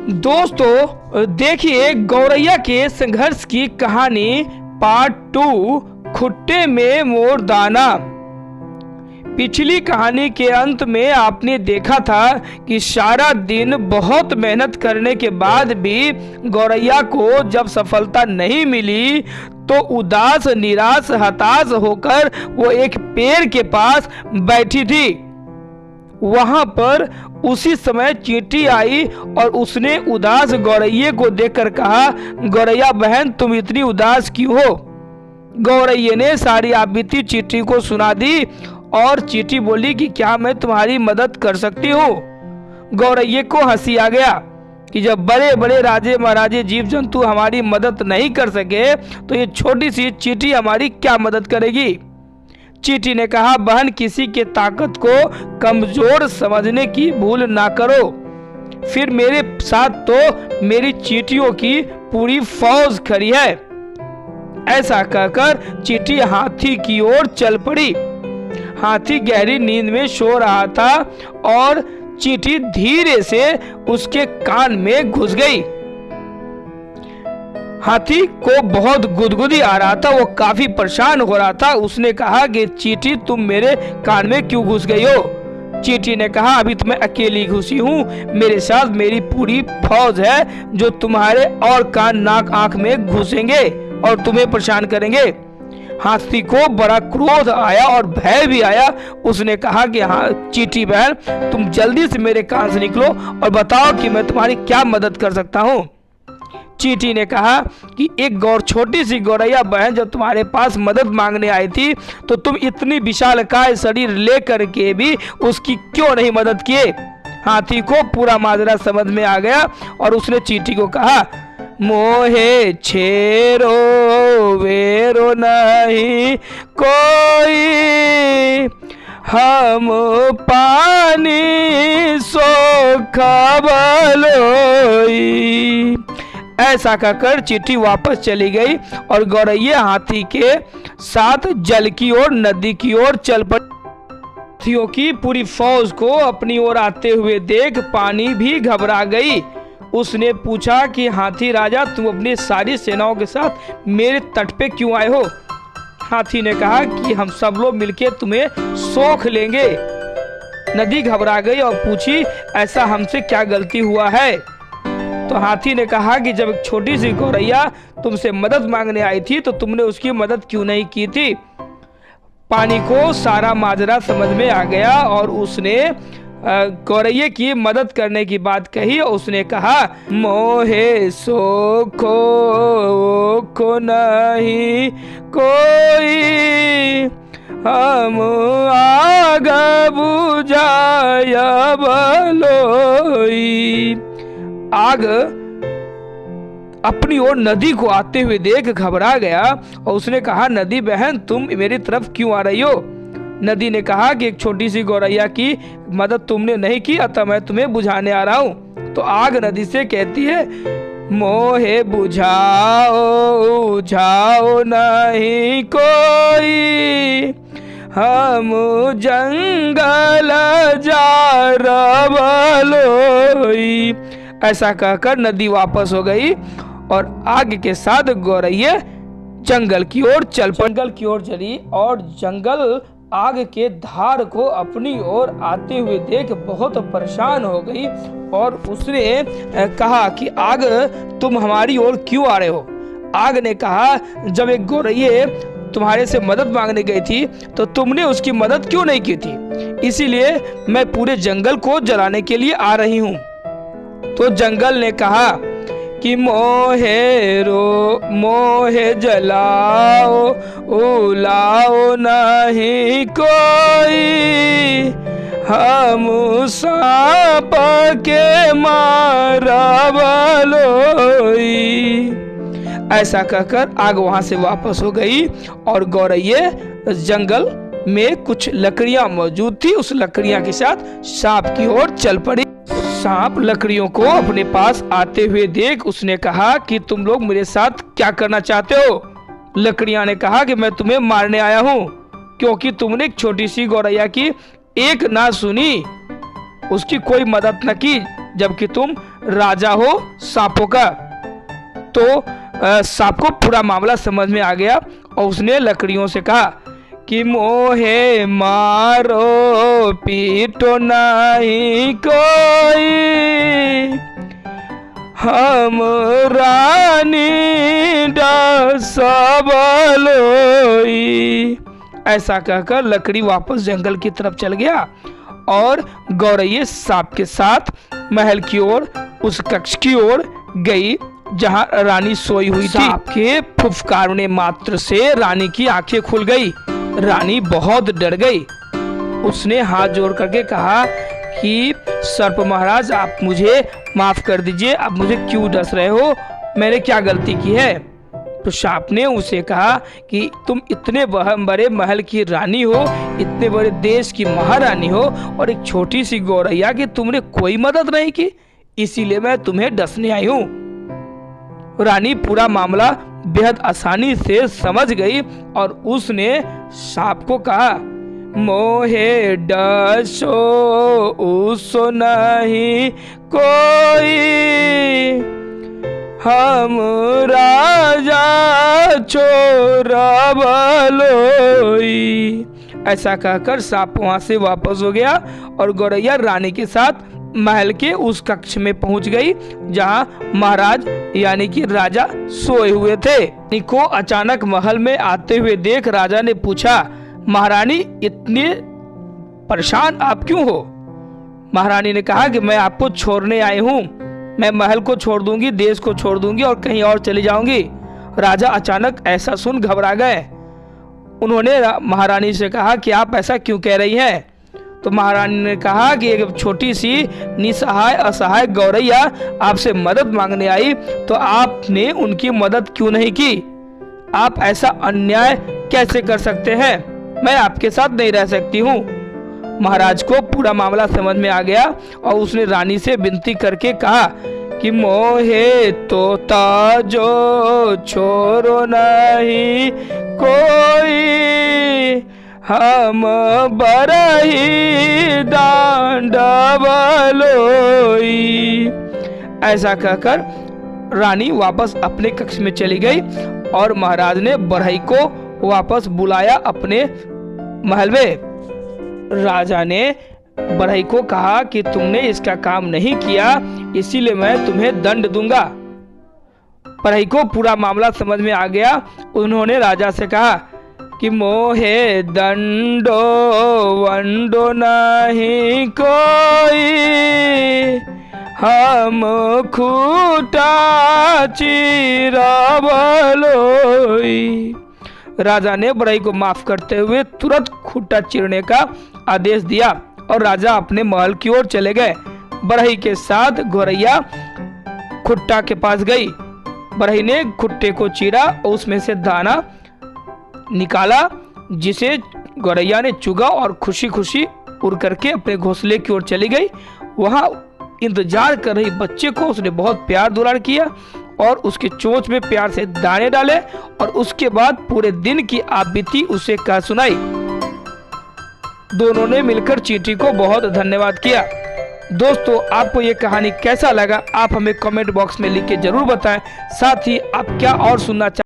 दोस्तों देखिए गौरैया के संघर्ष की कहानी पार्ट 2 खुट्टे में मोर दाना। पिछली कहानी के अंत में आपने देखा था कि सारा दिन बहुत मेहनत करने के बाद भी गौरैया को जब सफलता नहीं मिली तो उदास निराश हताश होकर वो एक पेड़ के पास बैठी थी। वहां पर उसी समय चींटी आई और उसने उदास गौरैया को देखकर कहा, गौरैया बहन तुम इतनी उदास क्यों हो? गौरैया ने सारी आपबीती चींटी को सुना दी और चींटी बोली कि क्या मैं तुम्हारी मदद कर सकती हूँ। गौरैया को हंसी आ गया कि जब बड़े बड़े राजे महाराजे जीव जंतु हमारी मदद नहीं कर सके तो ये छोटी सी चींटी हमारी क्या मदद करेगी। चींटी ने कहा, बहन किसी के ताकत को कमजोर समझने की भूल ना करो। फिर मेरे साथ तो मेरी चींटियों की पूरी फौज खड़ी है। ऐसा कहकर चींटी हाथी की ओर चल पड़ी। हाथी गहरी नींद में सो रहा था और चींटी धीरे से उसके कान में घुस गई। हाथी को बहुत गुदगुदी आ रहा था, वो काफी परेशान हो रहा था। उसने कहा कि चींटी तुम मेरे कान में क्यों घुस गई हो? चींटी ने कहा, अभी तो मैं अकेली घुसी हूँ, मेरे साथ मेरी पूरी फौज है जो तुम्हारे और कान नाक आंख में घुसेंगे और तुम्हें परेशान करेंगे। हाथी को बड़ा क्रोध आया और भय भी आया। उसने कहा कि हाँ चींटी बहन तुम जल्दी से मेरे कान से निकलो और बताओ कि मैं तुम्हारी क्या मदद कर सकता हूँ। चींटी ने कहा कि एक छोटी सी गौरैया बहन जब तुम्हारे पास मदद मांगने आई थी तो तुम इतनी विशालकाय शरीर लेकर के भी उसकी क्यों नहीं मदद किए। हाथी को पूरा माजरा समझ में आ गया और उसने चींटी को कहा, मोहे छेरो वेरो नहीं कोई, हम पानी सोखा बलोई। ऐसा कहकर चींटी वापस चली गई और गौरैया हाथी के साथ जल की ओर नदी की ओर चल पड़ी। हाथियों की पूरी फौज को अपनी ओर आते हुए देख पानी भी घबरा गई। उसने पूछा कि हाथी राजा तुम अपनी सारी सेनाओं के साथ मेरे तट पे क्यों आए हो? हाथी ने कहा कि हम सब लोग मिलकर तुम्हें सोख लेंगे। नदी घबरा गई और पूछी, ऐसा हमसे क्या गलती हुआ है? तो हाथी ने कहा कि जब एक छोटी सी गौरैया तुमसे मदद मांगने आई थी तो तुमने उसकी मदद क्यों नहीं की थी। पानी को सारा माजरा समझ में आ गया और उसने गौरैया की मदद करने की बात कही और उसने कहा, मोहे सोखो को नहीं कोई, हम आग बुझाया बलोई। आग अपनी ओर नदी को आते हुए देख घबरा गया और उसने कहा, नदी बहन तुम मेरी तरफ क्यों आ रही हो? नदी ने कहा कि एक छोटी सी गौरैया की मदद तुमने नहीं की अतः मैं तुम्हें बुझाने आ रहा हूँ। तो आग नदी से कहती है, मोहे बुझाओ बुझाओ नहीं कोई, हम जंगल जा बलोई। ऐसा कहकर नदी वापस हो गई और आग के साथ गौरैया जंगल की ओर चली और जंगल आग के धार को अपनी ओर आते हुए देख बहुत परेशान हो गई और उसने कहा कि आग तुम हमारी ओर क्यों आ रहे हो? आग ने कहा, जब एक गौरैया तुम्हारे से मदद मांगने गई थी तो तुमने उसकी मदद क्यों नहीं की थी, इसीलिए मैं पूरे जंगल को जलाने के लिए आ रही हूँ। तो जंगल ने कहा कि मोहे जलाओ उलाओ नहीं कोई, हम सांप के मारा बलोई। ऐसा कहकर आग वहां से वापस हो गई और गौरैया जंगल में कुछ लकड़ियां मौजूद थी, उस लकड़ियां के साथ सांप की ओर चल पड़ी। सांप लकड़ियों को अपने पास आते हुए देख उसने कहा कि तुम लोग मेरे साथ क्या करना चाहते हो? लकड़ियां ने कहा कि मैं तुम्हें मारने आया हूँ क्योंकि तुमने एक छोटी सी गौरैया की एक ना सुनी, उसकी कोई मदद न की, जबकि तुम राजा हो सांपों का। तो सांप को पूरा मामला समझ में आ गया और उसने लकड़ियों से कहा कि मोहे मारो पीटो नहीं कोई, हम रानी डसबलोई। ऐसा कहकर लकड़ी वापस जंगल की तरफ चल गया और गौरैया सांप के साथ महल की ओर, उस कक्ष की ओर गई जहां रानी सोई हुई थी। सांप के फुफकारने मात्र से रानी की आंखें खुल गई। रानी बहुत डर गई। उसने हाथ जोड़ करके कहा कि सर्प महाराज, आप मुझे माफ कर दीजिए, आप मुझे क्यों डस रहे हो, मैंने क्या गलती की है। तो सांप ने उसे कहा कि तुम इतने बड़े महल की रानी हो, इतने बड़े देश की महारानी हो, और एक छोटी सी गौरैया की तुमने कोई मदद नहीं की, इसीलिए मैं तुम्हें डसने आई हूँ। रानी पूरा मामला बेहद आसानी से समझ गई और उसने सांप को कहा, मोहे डसो उसो नहीं कोई, हम राजा चोरबलोई। ऐसा कहकर सांप वहां से वापस हो गया और गौरैया रानी के साथ महल के उस कक्ष में पहुंच गई जहां महाराज यानी कि राजा सोए हुए थे। रानी को अचानक महल में आते हुए देख राजा ने पूछा, महारानी इतने परेशान आप क्यों हो। महारानी ने कहा कि मैं आपको छोड़ने आई हूँ, मैं महल को छोड़ दूंगी, देश को छोड़ दूंगी और कहीं और चली जाऊंगी। राजा अचानक ऐसा सुन घबरा गए। उन्होंने महारानी से कहा कि आप ऐसा क्यों कह रही हैं। तो महारानी ने कहा कि एक छोटी सी निसहाय असहाय गौरैया आपसे मदद मांगने आई, तो आपने उनकी मदद क्यों नहीं की। आप ऐसा अन्याय कैसे कर सकते हैं, मैं आपके साथ नहीं रह सकती हूँ। महाराज को पूरा मामला समझ में आ गया और उसने रानी से विनती करके कहा कि मोहे तोता जो छोरो नहीं कोई, हम बरही डांडबलोई। ऐसा कहकर रानी वापस अपने कक्ष में चली गई और महाराज ने बढ़ई को वापस बुलाया अपने महल में। राजा ने बढ़ई को कहा कि तुमने इसका काम नहीं किया, इसीलिए मैं तुम्हें दंड दूंगा। बढ़ई को पूरा मामला समझ में आ गया। उन्होंने राजा से कहा कि मोहे दंडो वंडो नहीं कोई, हम खूटा चीरबलोई। राजा ने बढ़ई को माफ करते हुए तुरंत खूटा चीरने का आदेश दिया और राजा अपने महल की ओर चले गए। बढ़ई के साथ गौरैया खुट्टा के पास गई। बढ़ई ने खुट्टे को चीरा और उसमें से दाना निकाला, जिसे गौरैया ने चुगा और खुशी खुशी उड़ करके अपने घोंसले की ओर चली गई। वहां इंतजार कर रही बच्चे को उसने बहुत प्यार दुलार किया और उसके चोंच में प्यार से दाने डाले और उसके बाद पूरे दिन की आप बीती उसे कह सुनाई। दोनों ने मिलकर चींटी को बहुत धन्यवाद किया। दोस्तों, आपको ये कहानी कैसा लगा आप हमें कमेंट बॉक्स में लिख के जरूर बताएं। साथ ही आप क्या और सुनना चाहते हैं